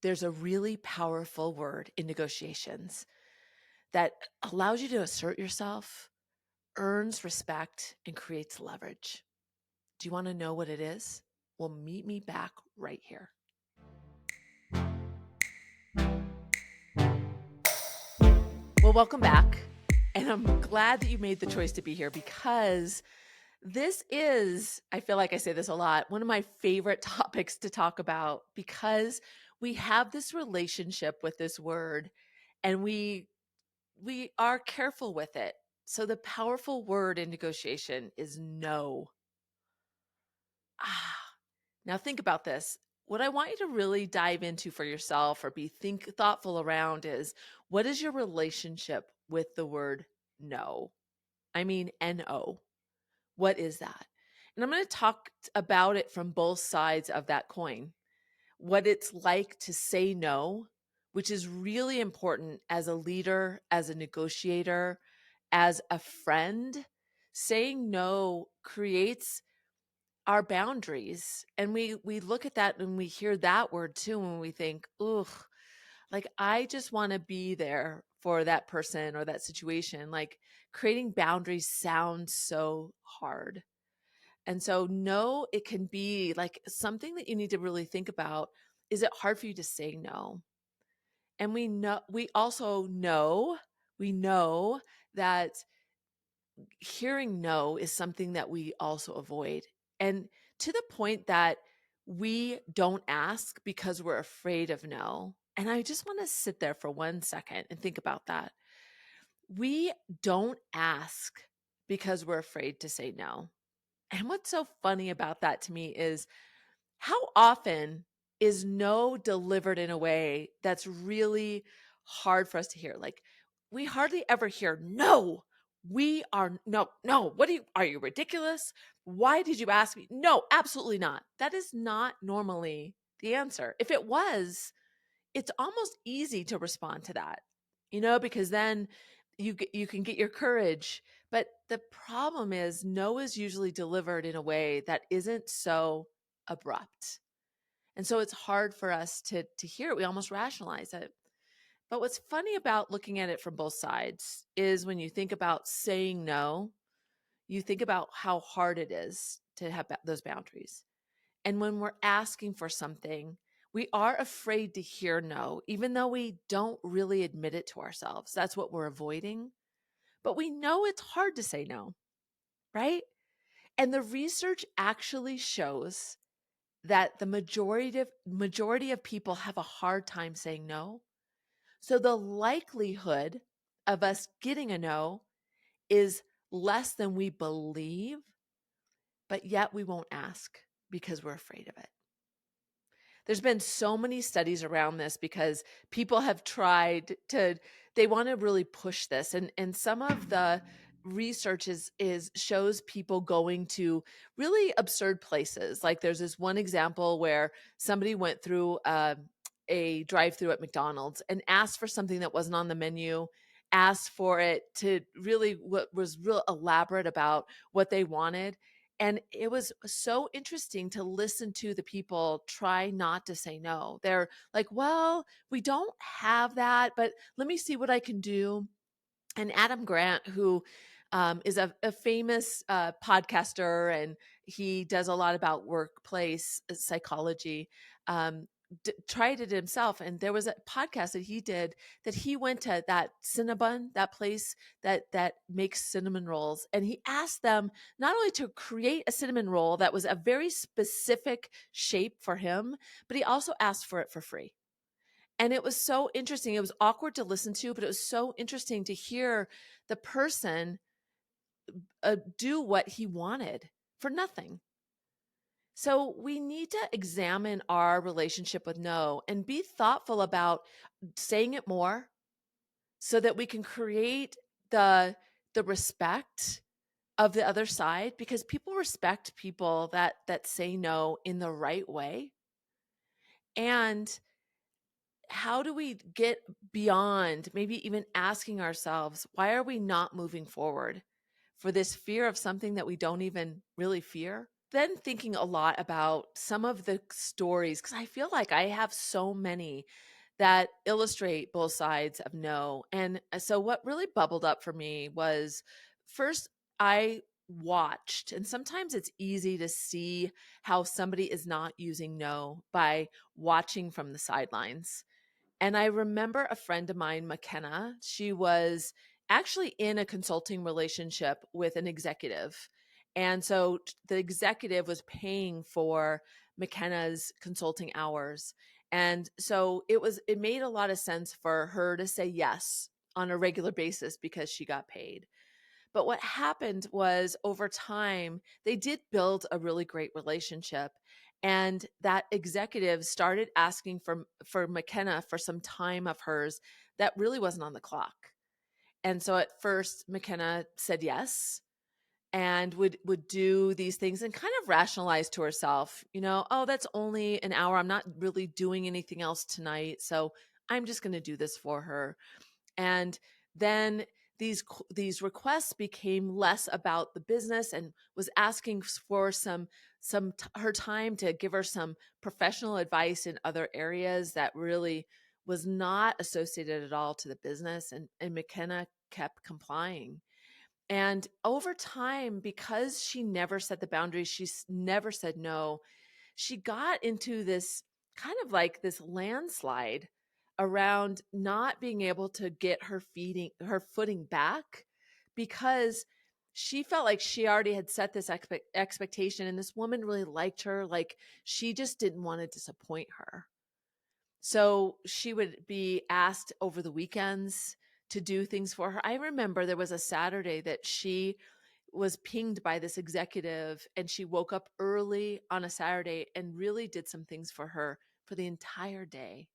there's a really powerful word in negotiations that allows you to assert yourself, earns respect, and creates leverage. Do you want to know what it is? Well, meet me back right here. Well, welcome back. And I'm glad that you made the choice to be here because this is, I feel like I say this a lot, one of my favorite topics to talk about because we have this relationship with this word and we are careful with it. So the powerful word in negotiation is no. Ah, now think about this. What I want you to really dive into for yourself or be thoughtful around is what is your relationship with the word no? I mean no. What is that? And I'm going to talk about it from both sides of that coin. What it's like to say no, which is really important as a leader, as a negotiator, as a friend. Saying no creates our boundaries. And we look at that and we hear that word too and we think, ugh, like I just want to be there for that person or that situation. Like creating boundaries sounds so hard. And so, no, it can be like something that you need to really think about. Is it hard for you to say no? And we also know that hearing no is something that we also avoid. And to the point that we don't ask because we're afraid of no. And I just want to sit there for 1 second and think about that. We don't ask because we're afraid to say no. And what's so funny about that to me is how often is no delivered in a way that's really hard for us to hear? Like we hardly ever hear no. We are no, no. Are you ridiculous? Why did you ask me? No, absolutely not. That is not normally the answer. If it was, it's almost easy to respond to that, because then you can get your courage. But the problem is no is usually delivered in a way that isn't so abrupt. And so it's hard for us to hear it. We almost rationalize it. But what's funny about looking at it from both sides is when you think about saying no, you think about how hard it is to have those boundaries. And when we're asking for something, we are afraid to hear no, even though we don't really admit it to ourselves. That's what we're avoiding. But we know it's hard to say no, right? And the research actually shows that the majority of people have a hard time saying no. So the likelihood of us getting a no is less than we believe, but yet we won't ask because we're afraid of it. There's been so many studies around this because people have they want to really push this. And some of the research is shows people going to really absurd places. Like there's this one example where somebody went through a drive-through at McDonald's and asked for something that wasn't on the menu, asked for it to really what was real elaborate about what they wanted. And it was so interesting to listen to the people try not to say no. They're like, well, we don't have that, but let me see what I can do. And Adam Grant, who is a famous podcaster, and he does a lot about workplace psychology, tried it himself. And there was a podcast that he did that he went to that Cinnabon, that place that makes cinnamon rolls, and he asked them not only to create a cinnamon roll that was a very specific shape for him, but he also asked for it for free. And it was so interesting. It was awkward to listen to, but it was so interesting to hear the person do what he wanted for nothing. So we need to examine our relationship with no and be thoughtful about saying it more so that we can create the respect of the other side, because people respect people that say no in the right way. And how do we get beyond maybe even asking ourselves, why are we not moving forward for this fear of something that we don't even really fear? then thinking a lot about some of the stories because I feel like I have so many that illustrate both sides of no. And so, what really bubbled up for me was first, I watched, and sometimes it's easy to see how somebody is not using no by watching from the sidelines. And I remember a friend of mine, McKenna, she was actually in a consulting relationship with an executive. And so the executive was paying for McKenna's consulting hours. And so it made a lot of sense for her to say yes on a regular basis because she got paid. But what happened was over time, they did build a really great relationship. And that executive started asking for McKenna for some time of hers that really wasn't on the clock. And so at first, McKenna said yes and would do these things and kind of rationalize to herself, oh, that's only an hour. I'm not really doing anything else tonight. So I'm just going to do this for her. And then these requests became less about the business and was asking for her time to give her some professional advice in other areas that really was not associated at all to the business, and McKenna kept complying. And over time, because she never set the boundaries, never said no, she got into this kind of like this landslide around not being able to get her footing back because she felt like she already had set this expectation and this woman really liked her, like she just didn't want to disappoint her. So she would be asked over the weekends to do things for her. I remember there was a Saturday that she was pinged by this executive and she woke up early on a Saturday and really did some things for her for the entire day,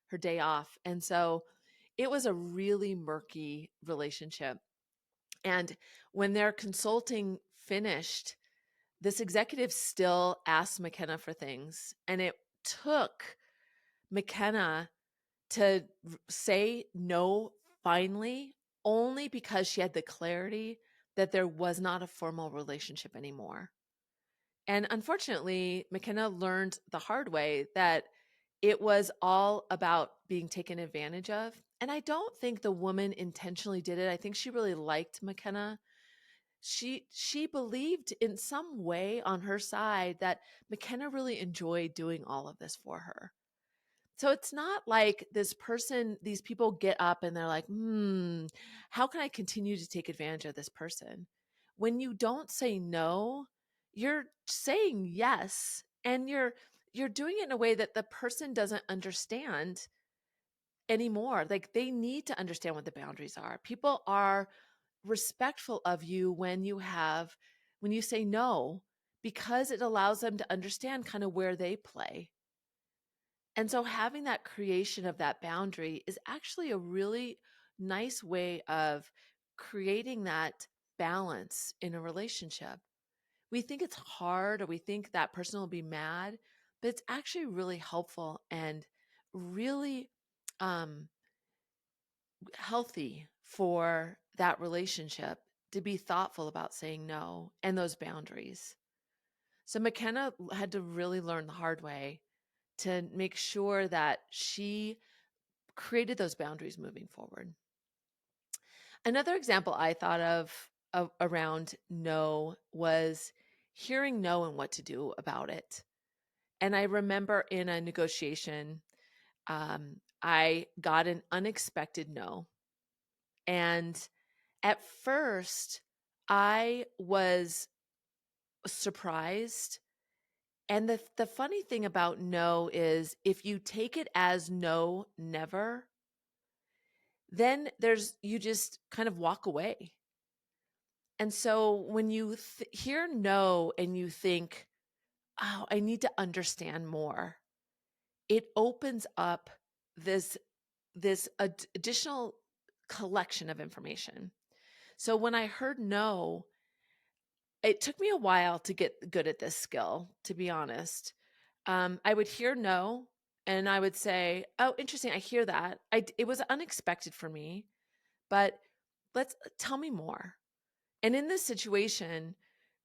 her day off. And so it was a really murky relationship. And when their consulting finished, this executive still asked McKenna for things. And it took McKenna to say no finally, only because she had the clarity that there was not a formal relationship anymore. And unfortunately, McKenna learned the hard way that it was all about being taken advantage of. And I don't think the woman intentionally did it. I think she really liked McKenna. She believed in some way on her side that McKenna really enjoyed doing all of this for her. So it's not like these people get up and they're like, how can I continue to take advantage of this person? When you don't say no, you're saying yes. And you're doing it in a way that the person doesn't understand anymore. Like they need to understand what the boundaries are. People are respectful of you when you say no, because it allows them to understand kind of where they play. And so having that creation of that boundary is actually a really nice way of creating that balance in a relationship. We think it's hard or we think that person will be mad, but it's actually really helpful and really um, healthy for that relationship to be thoughtful about saying no and those boundaries. So McKenna had to really learn the hard way to make sure that she created those boundaries moving forward. Another example I thought of around no was hearing no and what to do about it. And I remember in a negotiation, I got an unexpected no. And at first, I was surprised. And the funny thing about no is if you take it as no, never, then you just kind of walk away. And so when you hear no and you think, oh, I need to understand more, it opens up this additional collection of information. So when I heard no, it took me a while to get good at this skill, to be honest. I would hear no and I would say, oh, interesting. I hear that. It was unexpected for me, but tell me more. And in this situation,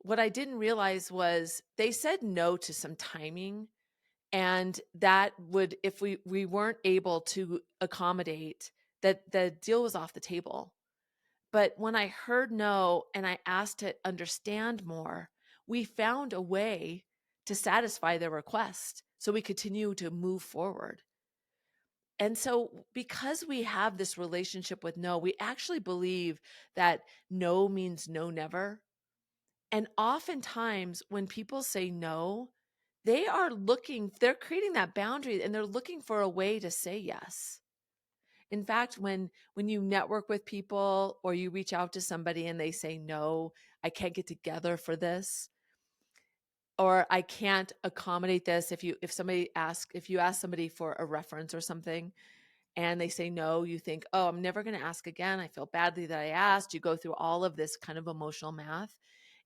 What I didn't realize was they said no to some timing, and that would, if we weren't able to accommodate, that the deal was off the table. But when I heard no and I asked to understand more, we found a way to satisfy their request so we continue to move forward. And so, because we have this relationship with no, we actually believe that no means no, never. And oftentimes, when people say no, they're creating that boundary and they're looking for a way to say yes. In fact, when you network with people or you reach out to somebody and they say, no, I can't get together for this, or I can't accommodate this. If you ask somebody for a reference or something, and they say no, you think, oh, I'm never going to ask again. I feel badly that I asked. You go through all of this kind of emotional math.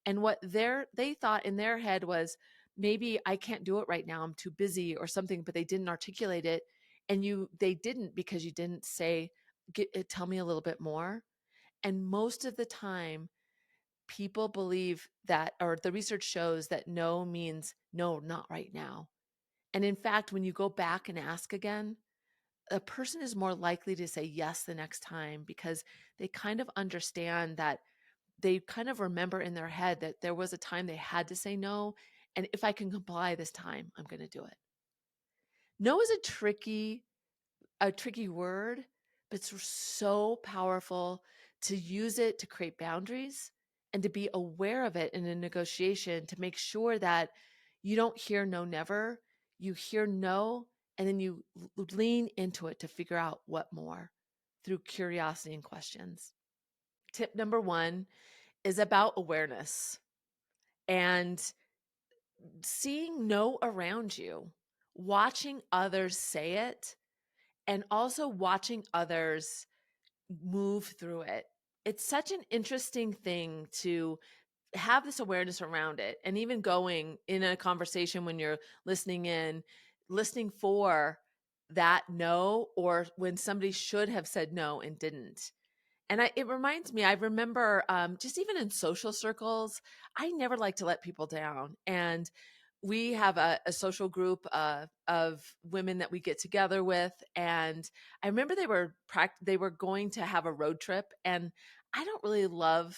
And what they thought in their head was, maybe I can't do it right now. I'm too busy or something, but they didn't articulate it. And they didn't, because you didn't say, tell me a little bit more. And most of the time, people believe that, or the research shows that no means no, not right now. And in fact, when you go back and ask again, a person is more likely to say yes the next time, because they kind of understand that, they kind of remember in their head that there was a time they had to say no. And if I can comply this time, I'm going to do it. No is a tricky word, but it's so powerful to use it to create boundaries and to be aware of it in a negotiation, to make sure that you don't hear no, never. You hear no, and then you lean into it to figure out what more through curiosity and questions. Tip number one is about awareness and seeing no around you, watching others say it, and also watching others move through it. It's such an interesting thing to have this awareness around it. And even going in a conversation, when you're listening for that no, or when somebody should have said no and didn't. And it reminds me, I remember, just even in social circles, I never like to let people down. And we have a social group of women that we get together with. And I remember they were going to have a road trip. And I don't really love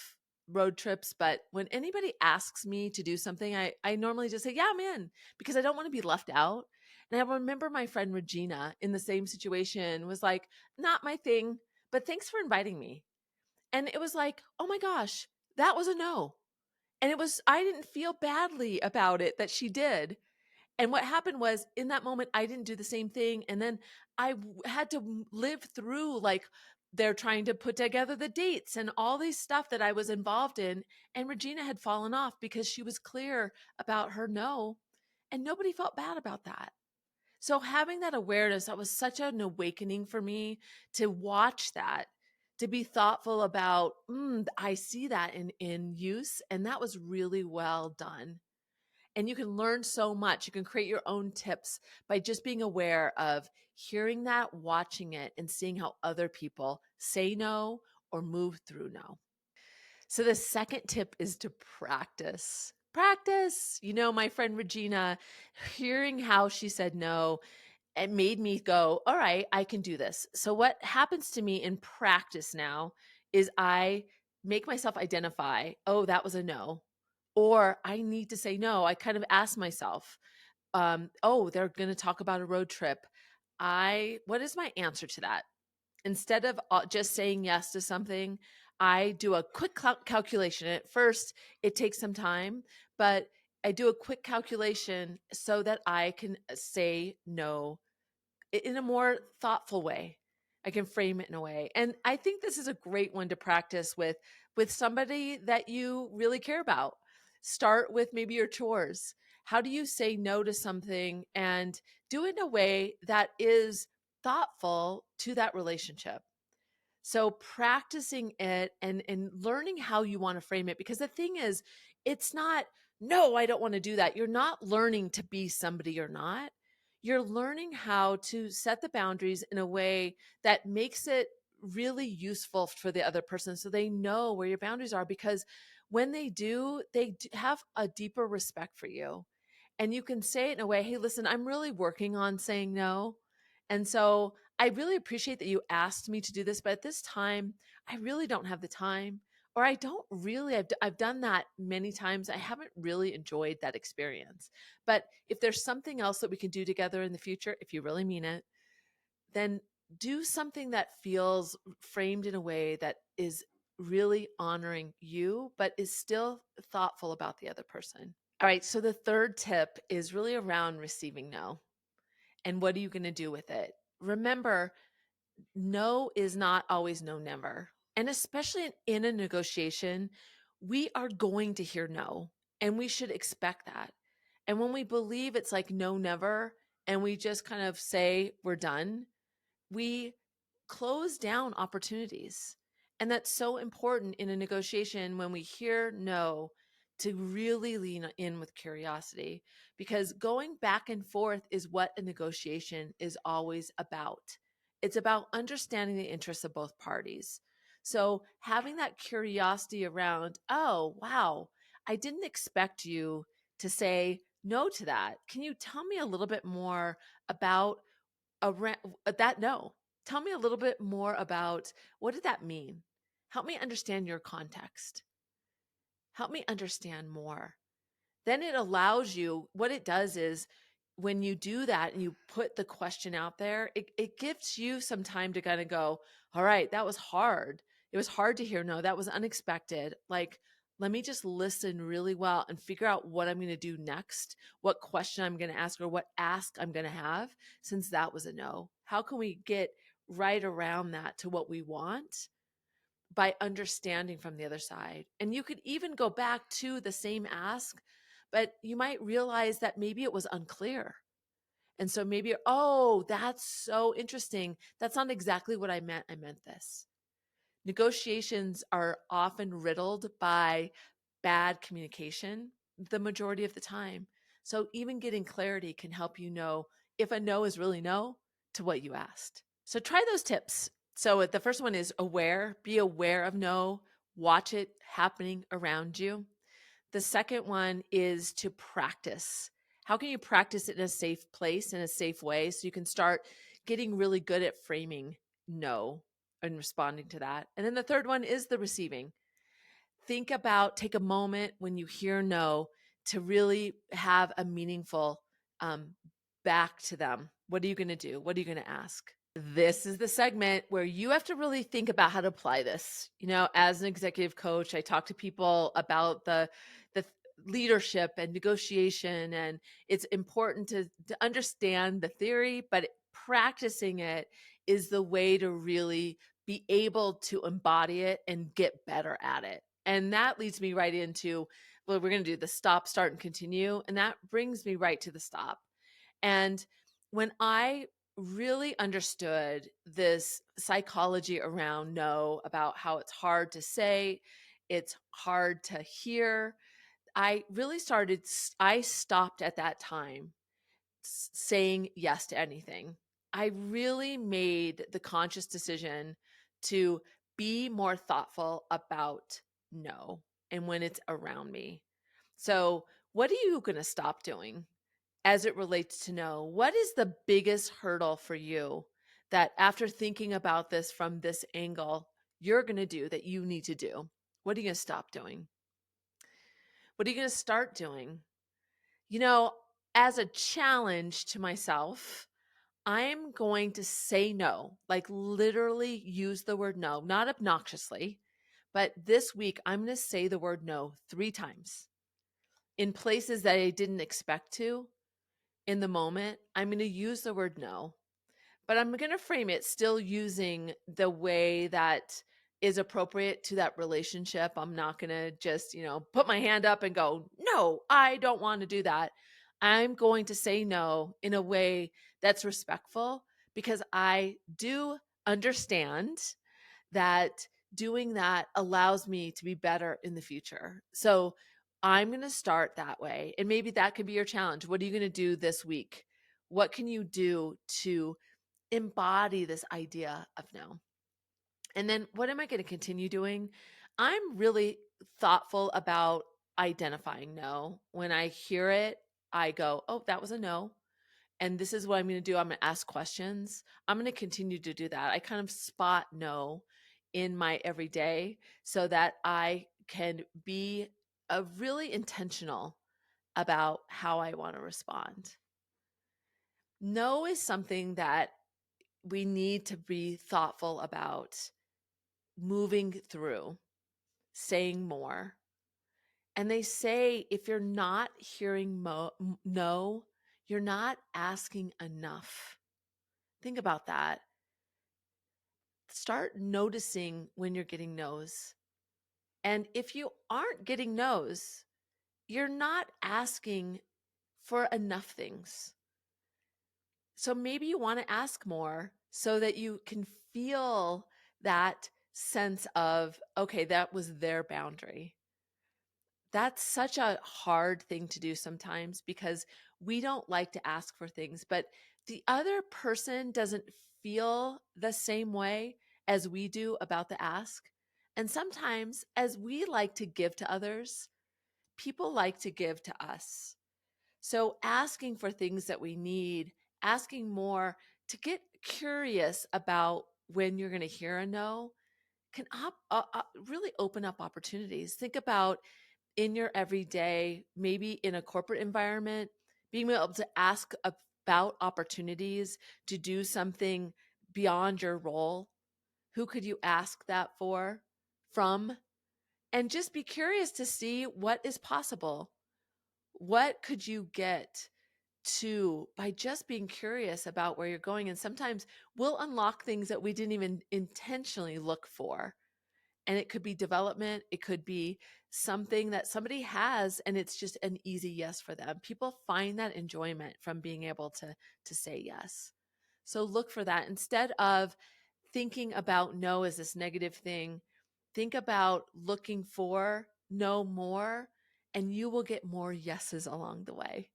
road trips, but when anybody asks me to do something, I normally just say, yeah, I'm in, because I don't want to be left out. And I remember my friend Regina, in the same situation, was like, not my thing, but thanks for inviting me. And it was like, oh my gosh, that was a no. And I didn't feel badly about it that she did. And what happened was, in that moment, I didn't do the same thing. And then had to live through, like, they're trying to put together the dates and all these stuff that I was involved in. And Regina had fallen off because she was clear about her no. And nobody felt bad about that. So having that awareness, that was such an awakening for me, to watch that, to be thoughtful about, I see that in use, and that was really well done. And you can learn so much. You can create your own tips by just being aware of hearing that, watching it, and seeing how other people say no or move through no. So the second tip is to practice. Practice. My friend Regina, hearing how she said no, it made me go, all right, I can do this. So what happens to me in practice now is I make myself identify, oh, that was a no, or I need to say no. I kind of ask myself, oh, they're going to talk about a road trip. What is my answer to that? Instead of just saying yes to something, I do a quick calculation. At first, it takes some time, but I do a quick calculation so that I can say no in a more thoughtful way. I can frame it in a way. And I think this is a great one to practice with somebody that you really care about. Start with maybe your chores. How do you say no to something and do it in a way that is thoughtful to that relationship? So practicing it and learning how you want to frame it, because the thing is, it's not, no, I don't want to do that. You're not learning to be somebody you're not. You're learning how to set the boundaries in a way that makes it really useful for the other person, so they know where your boundaries are. Because when they do, have a deeper respect for you. And you can say it in a way, hey, listen, I'm really working on saying no. And so I really appreciate that you asked me to do this, but at this time, I really don't have the time. Or I don't really, I've done that many times. I haven't really enjoyed that experience. But if there's something else that we can do together in the future, if you really mean it, then do something that feels framed in a way that is really honoring you, but is still thoughtful about the other person. All right. So the third tip is really around receiving no. And what are you going to do with it? Remember, no is not always no, never. And especially in a negotiation, we are going to hear no, and we should expect that. And when we believe it's like no, never, and we just kind of say we're done, we close down opportunities. And that's so important in a negotiation when we hear no, to really lean in with curiosity, because going back and forth is what a negotiation is always about. It's about understanding the interests of both parties. So having that curiosity around, oh, wow, I didn't expect you to say no to that. Can you tell me a little bit more about around that? No, tell me a little bit more about, what did that mean? Help me understand your context. Help me understand more. Then it allows you, what it does is, when you do that and you put the question out there, it gives you some time to kind of go, all right, that was hard. It was hard to hear no, that was unexpected. Like, let me just listen really well and figure out what I'm going to do next, what question I'm going to ask, or what ask I'm going to have, since that was a no. How can we get right around that to what we want by understanding from the other side? And you could even go back to the same ask, but you might realize that maybe it was unclear. And so maybe, oh, that's so interesting. That's not exactly what I meant. I meant this. Negotiations are often riddled by bad communication the majority of the time. So even getting clarity can help you know if a no is really no to what you asked. So try those tips. So the first one is aware, be aware of no, watch it happening around you. The second one is to practice. How can you practice it in a safe place, in a safe way, so you can start getting really good at framing no and responding to that? And then the third one is the receiving. Think about, take a moment when you hear no to really have a meaningful um, back to them. What are you going to do? What are you going to ask? This is the segment where you have to really think about how to apply this. You know, as an executive coach, I talk to people about the leadership and negotiation, and it's important to understand the theory, but practicing it is the way to really be able to embody it and get better at it. And that leads me right into, well, we're going to do the stop, start, and continue. And that brings me right to the stop. And when I really understood this psychology around no, about how it's hard to say, it's hard to hear, I really started, I stopped at that time saying yes to anything. I really made the conscious decision to be more thoughtful about no and when it's around me. So, what are you going to stop doing as it relates to no? What is the biggest hurdle for you that, after thinking about this from this angle, you're going to do, that you need to do? What are you going to stop doing? What are you going to start doing? You know, as a challenge to myself, I'm going to say no, like literally use the word no, not obnoxiously, but this week I'm going to say the word no 3 times in places that I didn't expect to. In the moment, I'm going to use the word no, but I'm going to frame it still using the way that is appropriate to that relationship. I'm not going to just, put my hand up and go, no, I don't want to do that. I'm going to say no in a way that's respectful, because I do understand that doing that allows me to be better in the future. So I'm going to start that way. And maybe that could be your challenge. What are you going to do this week? What can you do to embody this idea of no? And then what am I going to continue doing? I'm really thoughtful about identifying no. When I hear it, I go, oh, that was a no. And this is what I'm going to do. I'm going to ask questions. I'm going to continue to do that. I kind of spot no in my everyday so that I can be really intentional about how I want to respond. No is something that we need to be thoughtful about moving through, saying more. And they say if you're not hearing no, you're not asking enough. Think about that. Start noticing when you're getting no's. And if you aren't getting no's, you're not asking for enough things. So maybe you want to ask more so that you can feel that sense of, okay, that was their boundary. That's such a hard thing to do sometimes because we don't like to ask for things, but the other person doesn't feel the same way as we do about the ask. And sometimes, as we like to give to others, people like to give to us. So, asking for things that we need, asking more to get curious about when you're going to hear a no can really open up opportunities. Think about in your everyday, maybe in a corporate environment, being able to ask about opportunities to do something beyond your role. Who could you ask that for, from? And just be curious to see what is possible. What could you get to by just being curious about where you're going? And sometimes we'll unlock things that we didn't even intentionally look for, and it could be development, it could be something that somebody has and it's just an easy yes for them. People find that enjoyment from being able to say yes. So look for that instead of thinking about no as this negative thing. Think about looking for no more, and you will get more yeses along the way.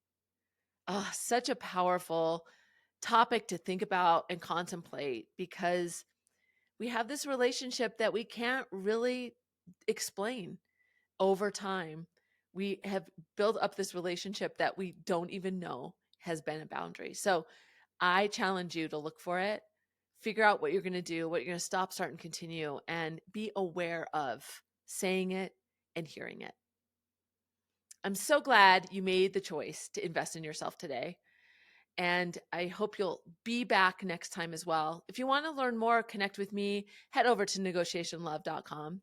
Oh, such a powerful topic to think about and contemplate, because we have this relationship that we can't really explain over time. We have built up this relationship that we don't even know has been a boundary. So I challenge you to look for it, figure out what you're going to do, what you're going to stop, start, and continue, and be aware of saying it and hearing it. I'm so glad you made the choice to invest in yourself today. And I hope you'll be back next time as well. If you want to learn more, connect with me, head over to negotiationlove.com.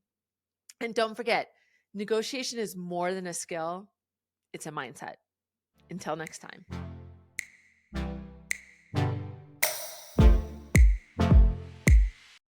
And don't forget, negotiation is more than a skill, it's a mindset. Until next time.